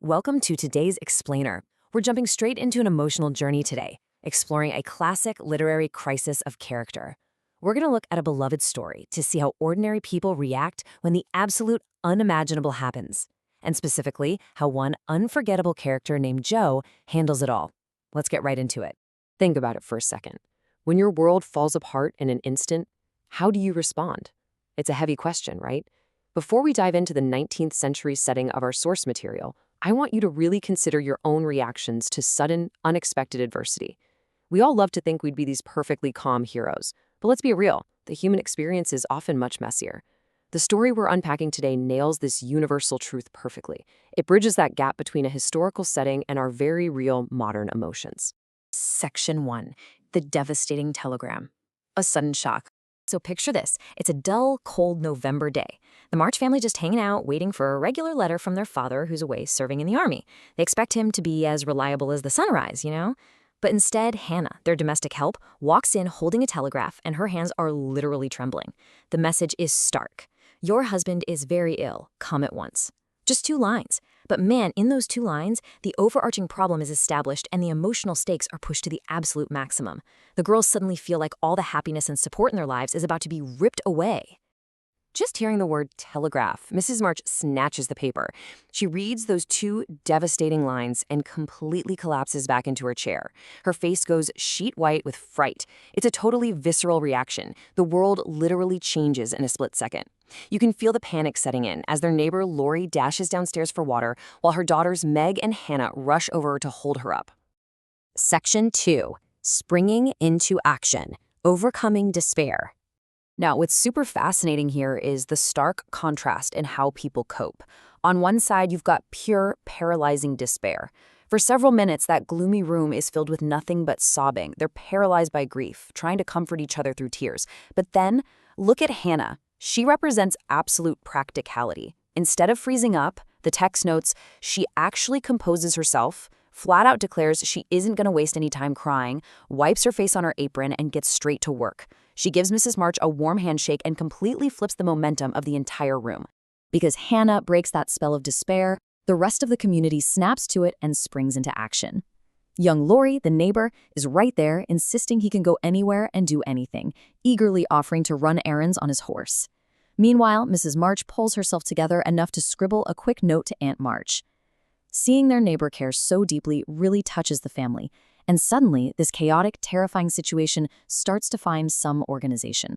Welcome to today's Explainer. We're jumping straight into an emotional journey today, exploring a classic literary crisis of character. We're going to look at a beloved story to see how ordinary people react when the absolute unimaginable happens, and specifically, how one unforgettable character named Joe handles it all. Let's get right into it. Think about it for a second. When your world falls apart in an instant, how do you respond? It's a heavy question, right? Before we dive into the 19th century setting of our source material, I want you to really consider your own reactions to sudden, unexpected adversity. We all love to think we'd be these perfectly calm heroes, but let's be real, the human experience is often much messier. The story we're unpacking today nails this universal truth perfectly. It bridges that gap between a historical setting and our very real modern emotions. Section 1. The devastating telegram. A sudden shock. So picture this. It's a dull, cold November day. The March family just hanging out, waiting for a regular letter from their father who's away serving in the army. They expect him to be as reliable as the sunrise, you know? But instead, Hannah, their domestic help, walks in holding a telegraph, and her hands are literally trembling. The message is stark. Your husband is very ill. Come at once. Just 2 lines. But man, in those 2 lines, the overarching problem is established and the emotional stakes are pushed to the absolute maximum. The girls suddenly feel like all the happiness and support in their lives is about to be ripped away. Just hearing the word telegraph, Mrs. March snatches the paper. She reads those 2 devastating lines and completely collapses back into her chair. Her face goes sheet white with fright. It's a totally visceral reaction. The world literally changes in a split second. You can feel the panic setting in as their neighbor Lori dashes downstairs for water while her daughters Meg and Hannah rush over to hold her up. Section 2. Springing into action. Overcoming despair. Now, what's super fascinating here is the stark contrast in how people cope. On one side, you've got pure, paralyzing despair. For several minutes, that gloomy room is filled with nothing but sobbing. They're paralyzed by grief, trying to comfort each other through tears. But then, look at Hannah. She represents absolute practicality. Instead of freezing up, the text notes, she actually composes herself, flat out declares she isn't going to waste any time crying, wipes her face on her apron, and gets straight to work. She gives Mrs. March a warm handshake and completely flips the momentum of the entire room. Because Hannah breaks that spell of despair, the rest of the community snaps to it and springs into action. Young Lori, the neighbor, is right there, insisting he can go anywhere and do anything, eagerly offering to run errands on his horse. Meanwhile, Mrs. March pulls herself together enough to scribble a quick note to Aunt March. Seeing their neighbor care so deeply really touches the family, and suddenly, this chaotic, terrifying situation starts to find some organization.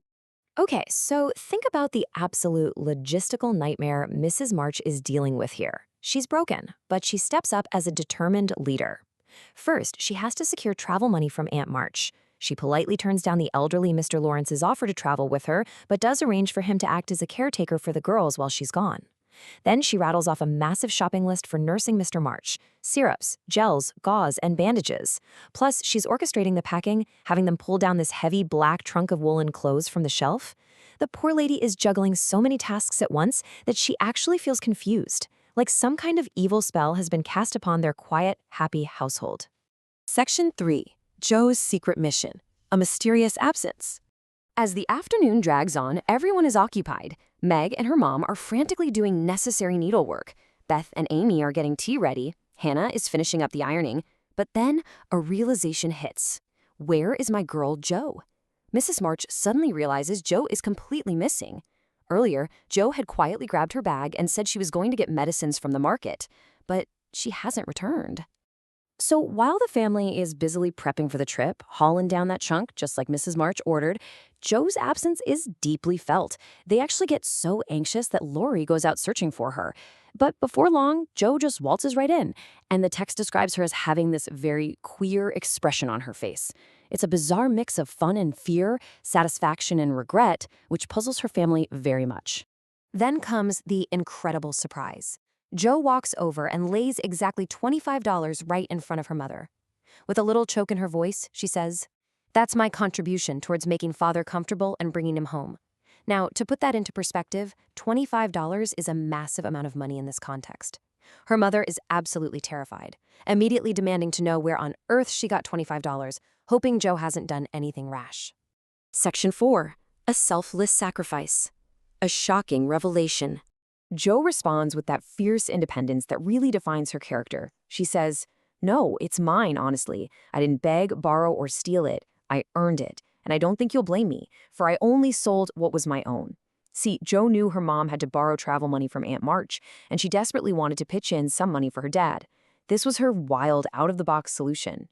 Okay, so think about the absolute logistical nightmare Mrs. March is dealing with here. She's broken, but she steps up as a determined leader. First, she has to secure travel money from Aunt March. She politely turns down the elderly Mr. Lawrence's offer to travel with her, but does arrange for him to act as a caretaker for the girls while she's gone. Then she rattles off a massive shopping list for nursing Mr. March: syrups, gels, gauze, and bandages. Plus, she's orchestrating the packing, having them pull down this heavy black trunk of woolen clothes from the shelf. The poor lady is juggling so many tasks at once that she actually feels confused, like some kind of evil spell has been cast upon their quiet, happy household. Section 3. Joe's secret mission. A mysterious absence. As the afternoon drags on, everyone is occupied. Meg and her mom are frantically doing necessary needlework. Beth and Amy are getting tea ready. Hannah is finishing up the ironing. But then a realization hits. Where is my girl, Joe? Mrs. March suddenly realizes Joe is completely missing. Earlier, Joe had quietly grabbed her bag and said she was going to get medicines from the market, but she hasn't returned. So while the family is busily prepping for the trip, hauling down that chunk just like Mrs. March ordered, Joe's absence is deeply felt. They actually get so anxious that Lori goes out searching for her. But before long, Joe just waltzes right in, and the text describes her as having this very queer expression on her face. It's a bizarre mix of fun and fear, satisfaction and regret, which puzzles her family very much. Then comes the incredible surprise. Joe walks over and lays exactly $25 right in front of her mother. With a little choke in her voice, she says, "That's my contribution towards making Father comfortable and bringing him home." Now, to put that into perspective, $25 is a massive amount of money in this context. Her mother is absolutely terrified, immediately demanding to know where on earth she got $25, hoping Joe hasn't done anything rash. Section 4. A selfless sacrifice. A shocking revelation. Jo responds with that fierce independence that really defines her character. She says, "No, it's mine, honestly. I didn't beg, borrow, or steal it. I earned it. And I don't think you'll blame me, for I only sold what was my own." See, Jo knew her mom had to borrow travel money from Aunt March, and she desperately wanted to pitch in some money for her dad. This was her wild, out-of-the-box solution.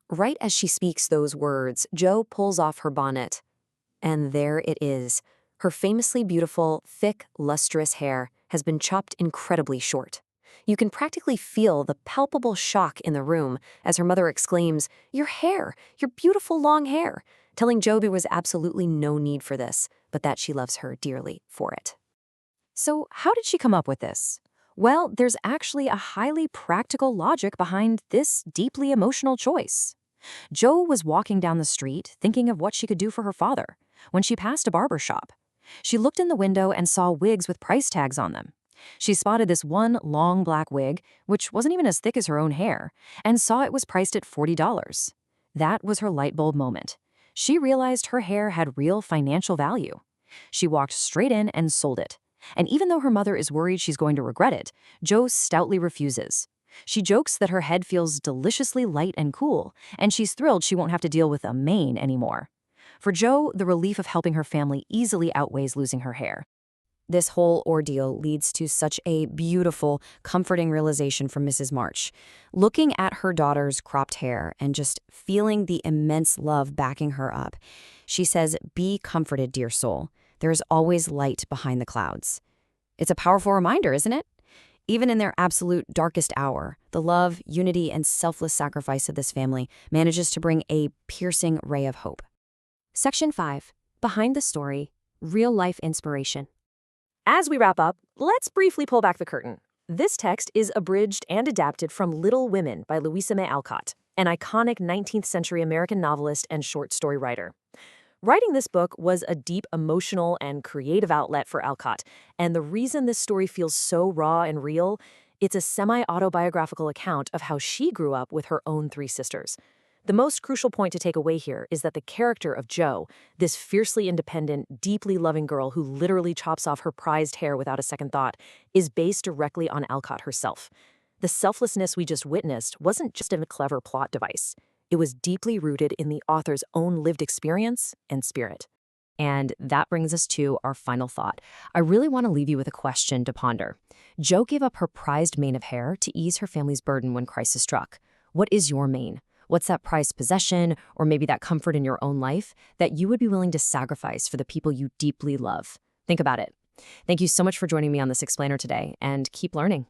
Right as she speaks those words, Jo pulls off her bonnet. And there it is. Her famously beautiful, thick, lustrous hair has been chopped incredibly short. You can practically feel the palpable shock in the room as her mother exclaims, "Your hair! Your beautiful long hair!" telling Jo there was absolutely no need for this, but that she loves her dearly for it. So how did she come up with this? Well, there's actually a highly practical logic behind this deeply emotional choice. Jo was walking down the street thinking of what she could do for her father when she passed a barber shop. She looked in the window and saw wigs with price tags on them. She spotted this one long black wig, which wasn't even as thick as her own hair, and saw it was priced at $40. That was her light bulb moment. She realized her hair had real financial value. She walked straight in and sold it. And even though her mother is worried she's going to regret it, Jo stoutly refuses. She jokes that her head feels deliciously light and cool, and she's thrilled she won't have to deal with a mane anymore. For Jo, the relief of helping her family easily outweighs losing her hair. This whole ordeal leads to such a beautiful, comforting realization from Mrs. March. Looking at her daughter's cropped hair and just feeling the immense love backing her up, she says, "Be comforted, dear soul. There is always light behind the clouds." It's a powerful reminder, isn't it? Even in their absolute darkest hour, the love, unity, and selfless sacrifice of this family manages to bring a piercing ray of hope. Section 5. Behind the story, real-life inspiration. As we wrap up, let's briefly pull back the curtain. This text is abridged and adapted from Little Women by Louisa May Alcott, an iconic 19th century American novelist and short story writer. Writing this book was a deep emotional and creative outlet for Alcott, and the reason this story feels so raw and real, it's a semi-autobiographical account of how she grew up with her own three sisters. The most crucial point to take away here is that the character of Jo, this fiercely independent, deeply loving girl who literally chops off her prized hair without a second thought, is based directly on Alcott herself. The selflessness we just witnessed wasn't just a clever plot device. It was deeply rooted in the author's own lived experience and spirit. And that brings us to our final thought. I really want to leave you with a question to ponder. Jo gave up her prized mane of hair to ease her family's burden when crisis struck. What is your mane? What's that prized possession, or maybe that comfort in your own life, that you would be willing to sacrifice for the people you deeply love? Think about it. Thank you so much for joining me on this explainer today, and keep learning.